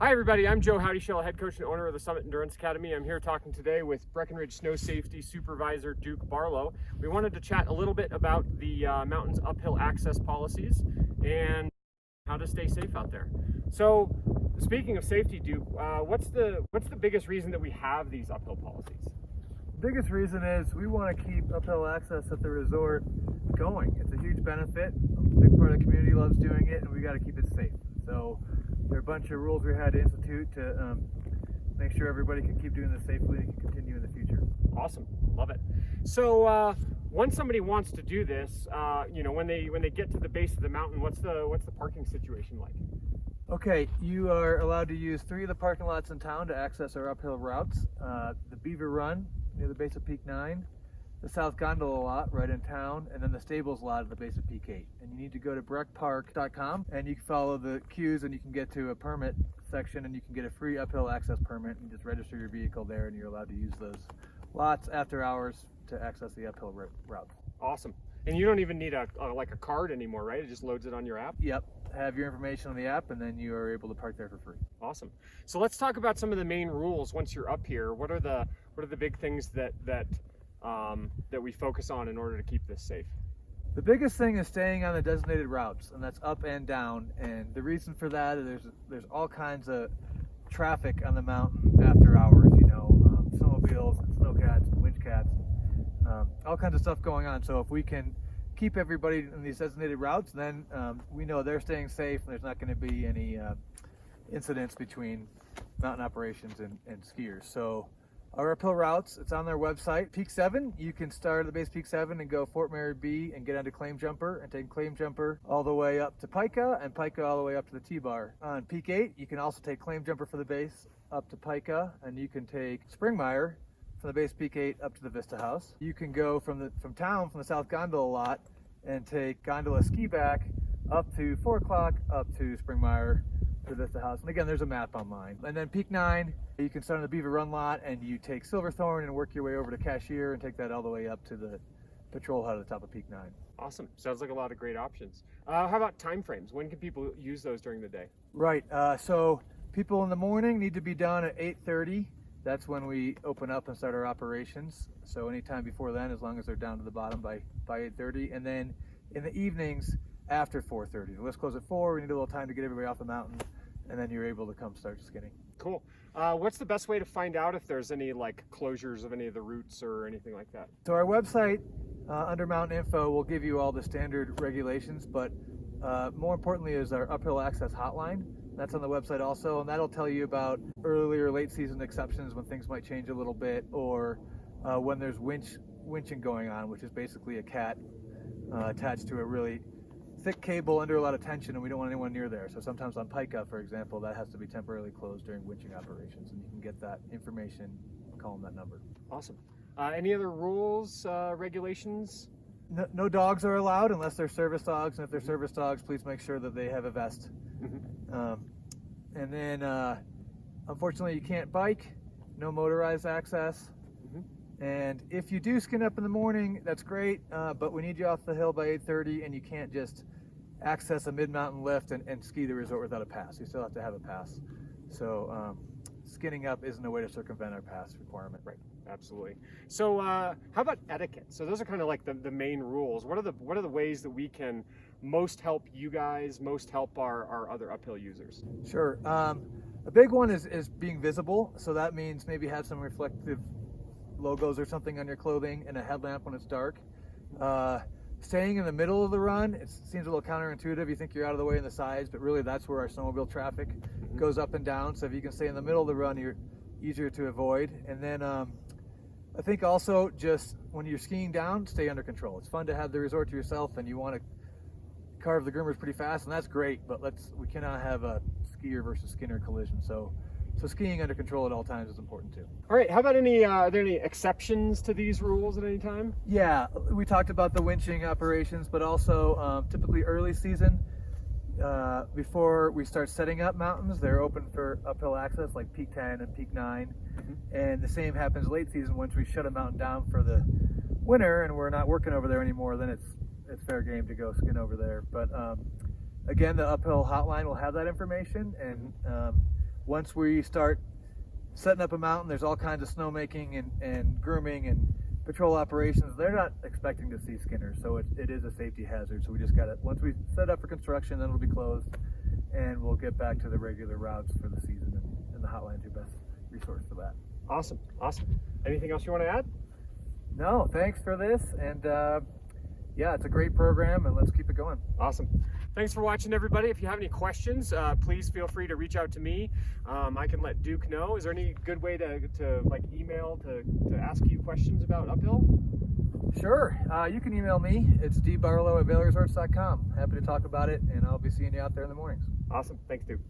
Hi everybody, I'm Joe Howdy Shell, head coach and owner of the Summit Endurance Academy. I'm here talking today with Breckenridge Snow Safety Supervisor Duke Barlow. We wanted to chat a little bit about the mountain's uphill access policies and how to stay safe out there. So speaking of safety, Duke, what's the biggest reason that we have these uphill policies? The biggest reason is we want to keep uphill access at the resort going. It's a huge benefit. A big part of the community loves doing it, and we got to keep it safe. So there are a bunch of rules we had to institute to make sure everybody can keep doing this safely and can continue in the future. Awesome, love it. So when somebody wants to do this, when they get to the base of the mountain, what's the parking situation like? Okay, you are allowed to use 3 of the parking lots in town to access our uphill routes. The Beaver Run near the base of Peak 9, the South Gondola lot right in town, and then the Stables lot at the base of Peak 8. And you need to go to breckpark.com and you can follow the cues and you can get to a permit section and you can get a free uphill access permit and just register your vehicle there, and you're allowed to use those lots after hours to access the uphill route. Awesome. And you don't even need a card anymore, right? It just loads it on your app? Yep. Have your information on the app and then you are able to park there for free. Awesome. So let's talk about some of the main rules once you're up here. What are the big things that we focus on in order to keep this safe? The biggest thing is staying on the designated routes, and that's up and down. And the reason for that is there's all kinds of traffic on the mountain after hours. Snowmobiles, snowcats, winch cats, all kinds of stuff going on. So if we can keep everybody in these designated routes, then we know they're staying safe, and there's not going to be any incidents between mountain operations and skiers. So our uphill routes, it's on their website. Peak 7, you can start at the base Peak 7 and go Fort Mary B and get onto Claim Jumper and take Claim Jumper all the way up to Pica and Pica all the way up to the T-Bar. On Peak 8, you can also take Claim Jumper for the base up to Pica, and you can take Springmire from the base Peak 8 up to the Vista House. You can go from town, from the South Gondola lot, and take gondola ski back up to 4 o'clock up to Springmire to the Vista House. And again, there's a map online. And then Peak 9, you can start on the Beaver Run lot and you take Silverthorn and work your way over to Cashier and take that all the way up to the patrol hut at the top of Peak 9. Awesome. Sounds like a lot of great options. How about time frames? When can people use those during the day? Right. So people in the morning need to be done at 8:30. That's when we open up and start our operations. So anytime before then, as long as they're down to the bottom by 8:30. And then in the evenings after 4:30. The list closes at 4. We need a little time to get everybody off the mountain, and then you're able to come start skinning. Cool. What's the best way to find out if there's any closures of any of the routes or anything like that? So our website under Mountain Info will give you all the standard regulations, but more importantly is our uphill access hotline. That's on the website also, and that'll tell you about early or late season exceptions when things might change a little bit, or when there's winching going on, which is basically a cat attached to a really thick cable under a lot of tension, and we don't want anyone near there. So sometimes on Pica, for example, that has to be temporarily closed during winching operations, and you can get that information, call them that number. Awesome. Any other rules, regulations? No dogs are allowed unless they're service dogs, and if they're service dogs, please make sure that they have a vest. And then unfortunately you can't bike, no motorized access. And if you do skin up in the morning, that's great, but we need you off the hill by 8:30, and you can't just access a mid-mountain lift and ski the resort without a pass. You still have to have a pass. So skinning up isn't a way to circumvent our pass requirement. Right, absolutely. So how about etiquette? So those are kind of like the main rules. What are the ways that we can most help you guys, most help our other uphill users? Sure. A big one is being visible. So that means maybe have some reflective logos or something on your clothing and a headlamp when it's dark. Staying in the middle of the run, it seems a little counterintuitive. You think you're out of the way in the sides, but really that's where our snowmobile traffic goes up and down. So if you can stay in the middle of the run, you're easier to avoid. And then I think also just when you're skiing down, stay under control. It's fun to have the resort to yourself, and you want to carve the groomers pretty fast, and that's great, but we cannot have a skier versus skinner collision. So skiing under control at all times is important too. All right, how about are there any exceptions to these rules at any time? Yeah, we talked about the winching operations, but also typically early season, before we start setting up mountains, they're open for uphill access like Peak 10 and Peak 9. And the same happens late season. Once we shut a mountain down for the winter and we're not working over there anymore, then it's fair game to go skin over there. But again, the uphill hotline will have that information, and once we start setting up a mountain, there's all kinds of snowmaking and grooming and patrol operations. They're not expecting to see skinners, so it is a safety hazard. So we just got to, once we set up for construction, then it'll be closed, and we'll get back to the regular routes for the season. And the Hotline's your best resource for that. Awesome. Anything else you want to add? No, thanks for this, and yeah, it's a great program, and let's keep it going. Awesome. Thanks for watching, everybody. If you have any questions, please feel free to reach out to me. I can let Duke know. Is there any good way to like email to ask you questions about uphill? Sure. You can email me. It's dbarlow@vailresorts.com. Happy to talk about it, and I'll be seeing you out there in the mornings. Awesome. Thanks, Duke.